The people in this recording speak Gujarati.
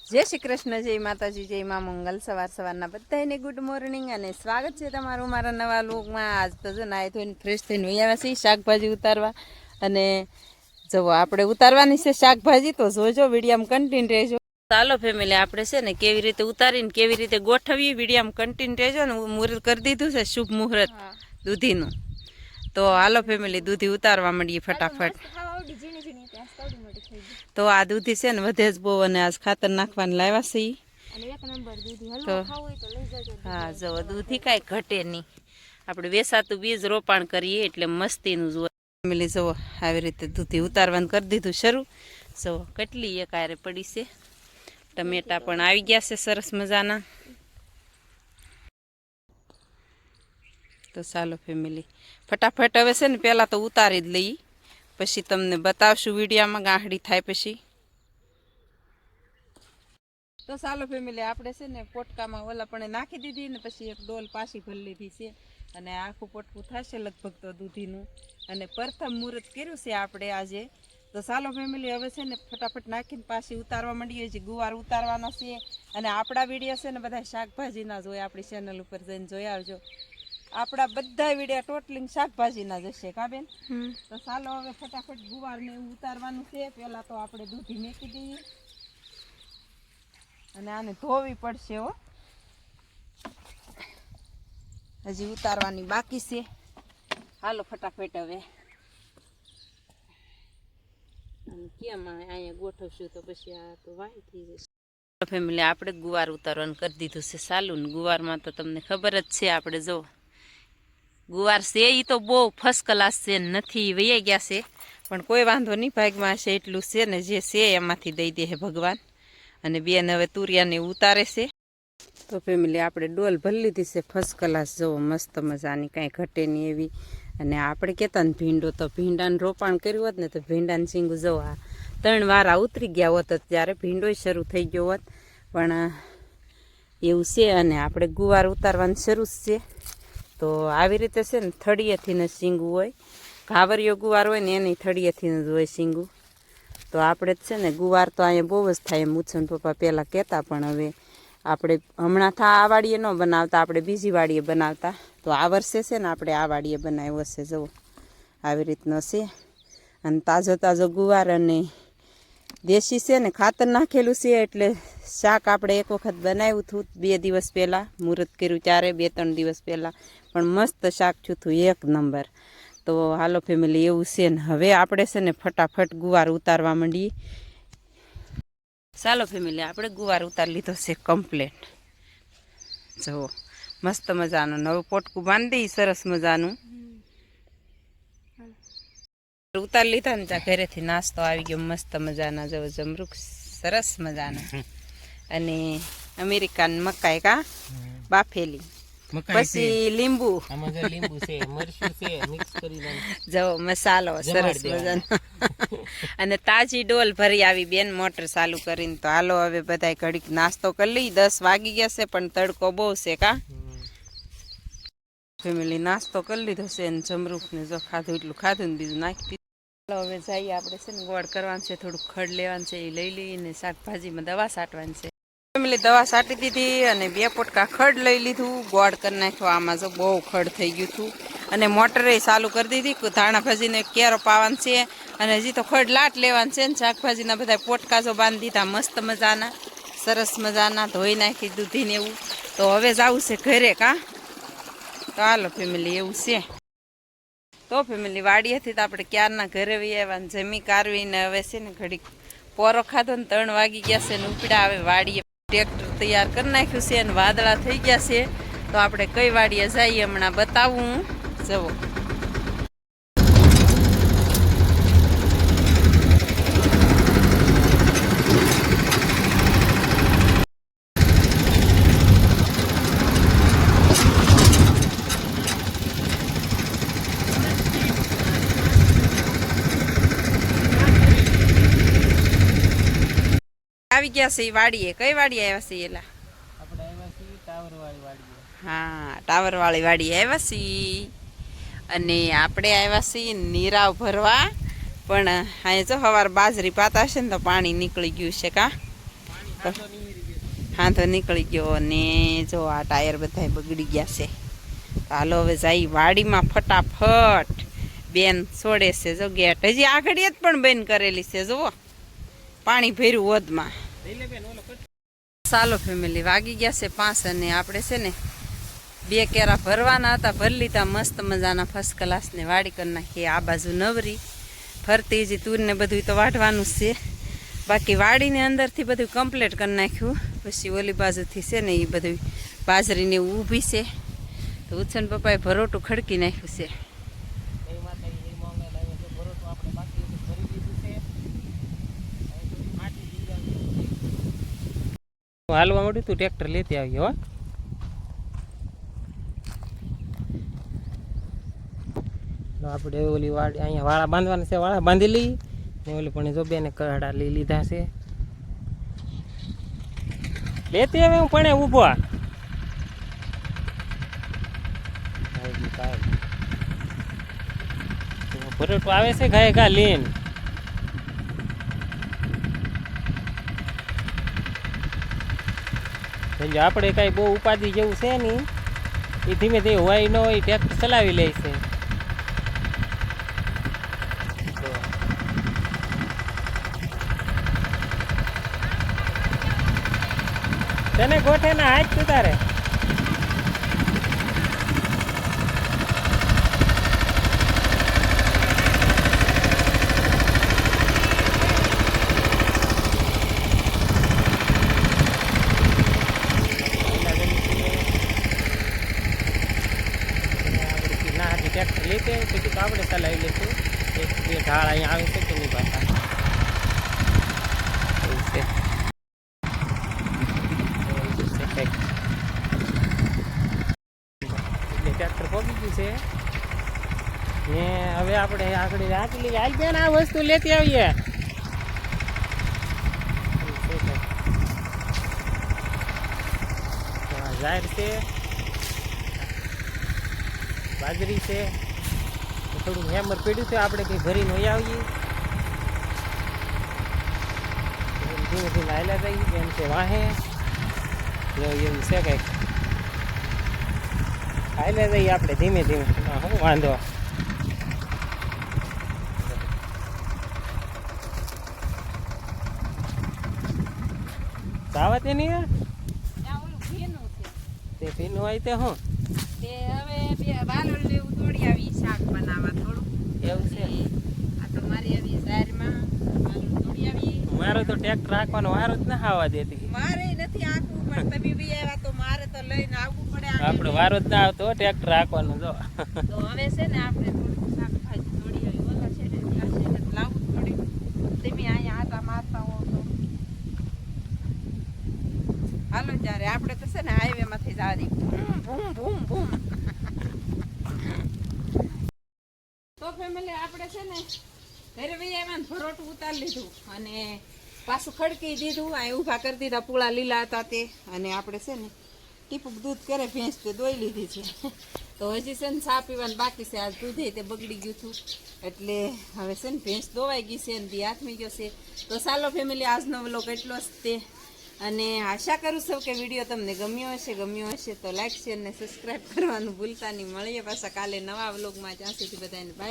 જય શ્રી કૃષ્ણ, જય માતાજી, જય મા મંગલ। સવારના બધાને ગુડ મોર્નિંગ અને સ્વાગત છે તમારું મારા નવા લોકમાં। આજ તો જો નાય ધોઈને ફ્રેશ થઈને આવ્યા છીએ શાકભાજી ઉતારવા। અને જુઓ આપણે ઉતારવાની છે શાકભાજી, તો જોજો વિડીયોમાં કન્ટિન્યુ રહેજો। ચાલો ફેમિલી, આપણે છે ને કેવી રીતે ઉતારીને કેવી રીતે ગોઠવીએ વિડીયોમાં કન્ટિન્યુ રહેજો ને। મુહૂર્ત કરી દીધું છે, શુભ મુહૂર્ત દૂધીનું। તો હાલો ફેમિલી, દૂધી ઉતારવા માંડીએ ફટાફટ। તો આ દૂધી છે ને વધે જ બહુ, અને આજ ખાતર નાખવાનું લાવ્યા છે તો હા જો દૂધી કાંઈ ઘટે નહીં। આપણે વેસાતું બીજ રોપાણ કરીએ એટલે મસ્તીનું જુઓ ફેમિલી। જુઓ આવી રીતે દૂધી ઉતારવાનું કરી દીધું શરૂ। જુઓ કેટલી એક આરે પડી છે। ટમેટા પણ આવી ગયા છે સરસ મજાના। તો ચાલો ફેમિલી ફટાફટ હવે છે ને પહેલાં તો ઉતારી જ લઈએ, પછી તમને બતાવશું વિડીયોમાં ગાંહડી થાય પછી। તો ચાલો ફેમિલી, આપણે છે ને પોટકામાં ઓલા પણ નાખી દીધી ને પછી એક ડોલ પાછી ભરી લીધી છે, અને આખું પોટકું થશે લગભગ તો દૂધીનું। અને પ્રથમ મુહૂર્ત કર્યું છે આપણે આજે। તો ચાલો ફેમિલી, હવે છે ને ફટાફટ નાખીને પાછી ઉતારવા માંડીએ છીએ। ગુવાર ઉતારવાના છે, અને આપણા વિડીયો છે ને બધા શાકભાજીના જ હોય। આપણી ચેનલ ઉપર જઈને જોઈ આવજો। આપણા બધા વિડીયો ટોટલિંગ શાકભાજીના જ હશે કા બેન? તો ચાલો હવે ફટાફટ ગુવારને એવું ઉતારવાનું છે। પહેલાં તો આપણે દૂધી મેકી દઈએ, અને આને ધોવી પડશે હો, હજી ઉતારવાની બાકી છે। હાલો ફટાફટ હવે કેમ અહીંયા ગોઠવશું તો પછી આ તો વાહી થઈ જશે। ફેમિલી, આપણે ગુવાર ઉતારવાનું કરી દીધું છે ચાલુ ને। ગુવારમાં તો તમને ખબર જ છે, આપણે જો ગુવાર છે એ તો બહુ ફર્સ્ટ ક્લાસ છે, નથી વૈયા ગયા છે પણ કોઈ વાંધો નહીં, ભાગમાં છે એટલું છે ને, જે છે એમાંથી દઈ દે ભગવાન। અને બેન હવે તુરિયાને ઉતારે છે। તો ફેમિલી, આપણે ડોલ ભરી લીધી છે ફર્સ્ટ ક્લાસ, જુઓ મસ્ત મજાની, કાંઈ ઘટે નહીં એવી। અને આપણે કહેતા ને ભીંડો, તો ભીંડાનું રોપાણ કર્યું હોત ને તો ભીંડાનું સિંગું જવો આ 3 વારા ઉતરી ગયા હોત, ત્યારે ભીંડોય શરૂ થઈ ગયો હોત, પણ એવું છે। અને આપણે ગુવાર ઉતારવાનું શરૂ છે। તો આવી રીતે છે ને થળિયેથી ને સિંગું હોય, ઘાવરિયો ગુવાર હોય ને એની થળિયેથી જ હોય સિંગું। તો આપણે જ છે ને ગુવાર તો અહીંયા બહુ જ થાય, એમ ઉછન પપ્પા પહેલાં કહેતા, પણ હવે આપણે હમણાં આ વાડીએ ન બનાવતા, આપણે બીજી વાડીએ બનાવતા। તો આ વર્ષે છે ને આપણે આ વાડીએ બનાવ્યો હશે, જુઓ આવી રીતનો છે। અને તાજો તાજો ગુવાર અને દેશી છે ને, ખાતર નાખેલું છે, એટલે શાક આપણે એક વખત બનાવ્યું હતું 2 દિવસ પહેલાં, મુહૂર્ત કર્યું ત્યારે 2-3 દિવસ પહેલાં, પણ મસ્ત શાક થયું હતું એક નંબર। તો હાલો ફેમિલી, એવું છે ને હવે આપણે છે ને ફટાફટ ગુવાર ઉતારવા માંડીએ। ચાલો ફેમિલી, આપણે ગુવાર ઉતારી લીધો છે કમ્પ્લેટ, જુઓ મસ્ત મજાનું। નવું પોટકું બાંધી દઈએ સરસ મજાનું। ઉતારી લીધા ને ત્યાં ઘરેથી નાસ્તો આવી ગયો મસ્ત મજાના, જવો જમરૂખ સરસ મજાના, અને અમેરિકન મકાઈ કા બાફેલી, પછી લીંબુ, જવો મસાલો સરસ મજાનો, અને તાજી ડોલ ભરી આવી બેન મોટર ચાલુ કરીને। તો હાલો હવે બધા ઘડીક નાસ્તો કરી લઈ, 10 વાગી ગયા છે, પણ તડકો બહુ છે કા ફેમિલી। નાસ્તો કરી લીધો છે, ને જમરૂખને જો ખાધું એટલું ખાધું ને બીજું નાખી દીધું। ચાલો હવે જઈએ, આપણે છે ને ગોળ કરવાનું છે, થોડુંક ખડ લેવાનું છે, એ લઈ લઈને શાકભાજીમાં દવા છાંટવાની છે ફેમિલી। દવા છાંટી દીધી, અને 2 પોટકા ખડ લઈ લીધું, ગોળ કરી નાખ્યો। આમાં જો બહુ ખડ થઈ ગયું હતું, અને મોટરે ચાલુ કરી દીધી। ધાણા ભાજીને કેરો પાવાનું છે, અને હજી તો ખડ લાટ લેવાનું છે ને। શાકભાજીના બધા પોટકા જો બાંધી દીધા મસ્ત મજાના, સરસ મજાના, ધોઈ નાખી દૂધીને એવું। તો હવે જવું છે ઘરે કા। તો હાલો ફેમિલી, એવું છે। તો ફેમિલી, વાડીએથી તો આપણે ક્યારના ઘરે વહી આવ્યા ને જમી કારવીને હવે છે ને ઘડીક પોરો ખાધો ને 3 વાગી ગયા છે ને ઉપડ્યા આવે વાડીએ। ટ્રેક્ટર તૈયાર કરી નાખ્યું છે, અને વાદળા થઈ ગયા છે। તો આપણે કઈ વાડીએ જઈએ હમણાં બતાવું, જવો આવી ગયા છે વાડીએ। કઈ વાડીએ આવ્યા છે એલા? આપણે આવ્યા છીએ ટાવરવાળી વાડીએ। હા, ટાવરવાળી વાડીએ આવ્યા છીએ, અને આપણે આવ્યા છીએ નીરાવ ભરવા। પણ અહીંયા જો સવાર બાજરી પાતા હશે ને તો પાણી નીકળી ગયું છે કા? પાણી હાંધો નીકળી ગયો અને જો આ ટાયર બધા બગડી ગયા છે. હાલો હવે જાય વાડીમાં ફટાફટ. બેન છોડે છે જો ગેટ, હજી આગળ જ પણ બેન કરેલી છે જુઓ, પાણી ભર્યું ઓધમાં. ચાલો ફેમિલી, વાગી ગયા છે 5 અને આપણે છે ને 2 કેરા ભરવાના હતા, ભરી લીધા મસ્ત મજાના ફર્સ્ટ ક્લાસને વાડી કરી નાખી. આ બાજુ નવરી ફરતી હજી તુર ને બધું તો વાઢવાનું જ છે, બાકી વાડીની અંદરથી બધું કમ્પ્લીટ કરી નાખ્યું. પછી ઓલી બાજુથી છે ને એ બધું બાજરીને ઊભી છે, તો ઉછન પપ્પાએ ભરોટું ખડકી નાખ્યું છે. હાલવા મળ્યું તું ટ્રેક્ટર લેતી આવ્યો. આપણે ઓલી વાડી અહીંયા વાળા બાંધવાના છે, વાળા બાંધી લઈ ને ઓલી પણ જો બેને કરડા લઈ લીધા છે. લેતી હવે હું પણ ઊભો ભરોટું આવે છે ઘાય ઘા લીન. આપણે કાંઈ બહુ ઉપાધિ જેવું છે નહીં, એ ધીમે ધીમે હોય ન હોય ટ્રેક્ટર ચલાવી લે છે. તને ગોઠે ના હાથ તું તારે ટ્રેક્ટર લેતે પછી તો આપણે ચલાવી લઈશું. 1-2 ઢાળ અહીંયા આવે છે કે નહીં પાછા એવું છે. ટ્રેક્ટર પહોંચી ગયું છે ને હવે આપણે આગળ આટલી હાલ બેન આ વસ્તુ લેતી આવીએ. જાહેર છે, બાજરી છે, થોડું હેમર પડ્યું છે, આપણે કંઈ ભરીને વહી આવીએ. ધીમે ધીમે હાલ્યા જઈએ એમ છે વાહે એવું છે કંઈક હાલ્યા જઈએ આપણે ધીમે ધીમે. શું વાંધો સાવત એની તે પીનું હોય તે હું તે હવે બે વાલોળ લેવું તોડી આવી શાક બનાવવા થોડું એવું છે. આ તો મારી આવી શહેરમાં વાલોળ તોડી આવી. મારો તો ટ્રેક્ટર રાખવાનો વારો જ ના આવવા દેતી. મારે નથી આખું, પણ તમે બી આવ્યા તો મારે તો લઈને આવવું પડે. આપણે વારો જ ના આવતો ટ્રેક્ટર રાખવાનો. જો તો હવે છે ને આપણે થોડું શાકભાજી તોડી આવી, ઓલા છે ને ત્યાં છે ને લાવવું જ પડે. તમે અહીંયા આટા મારતા હો તો હાલો ત્યારે આપણે તો છે ને હાઈવે માંથી જવા દઈએ. ભૂમ ભૂમ ભૂમ. તો ફેમિલી આપણે છે ને ઘરે ભાઈ એમાં ભરોટું ઉતારી લીધું અને પાછું ખડકી દીધું. અહીં ઊભા કરી દીધા, પૂળા લીલા હતા તે. અને આપણે છે ને ટીપુક દૂધ કરે ભેંસ તો દોઈ લીધી છે. તો હજી છે ને ચા પીવાનું બાકી છે. આજ દૂધે તે બગડી ગયું હતું એટલે હવે છે ને ભેંસ દોવાઈ ગઈ છે ને દી હાથમી ગયો છે. તો ચાલો ફેમિલી, આજનો વ્લોગ એટલો જ તે. અને આશા કરું છું કે વિડીયો તમને ગમ્યો હશે તો લાઈક શેર ને સબસ્ક્રાઈબ કરવાનું ભૂલતા નહીં. મળીએ પાછા કાલે નવા વ્લોગમાં. ત્યાં સુધી બધાને બાય.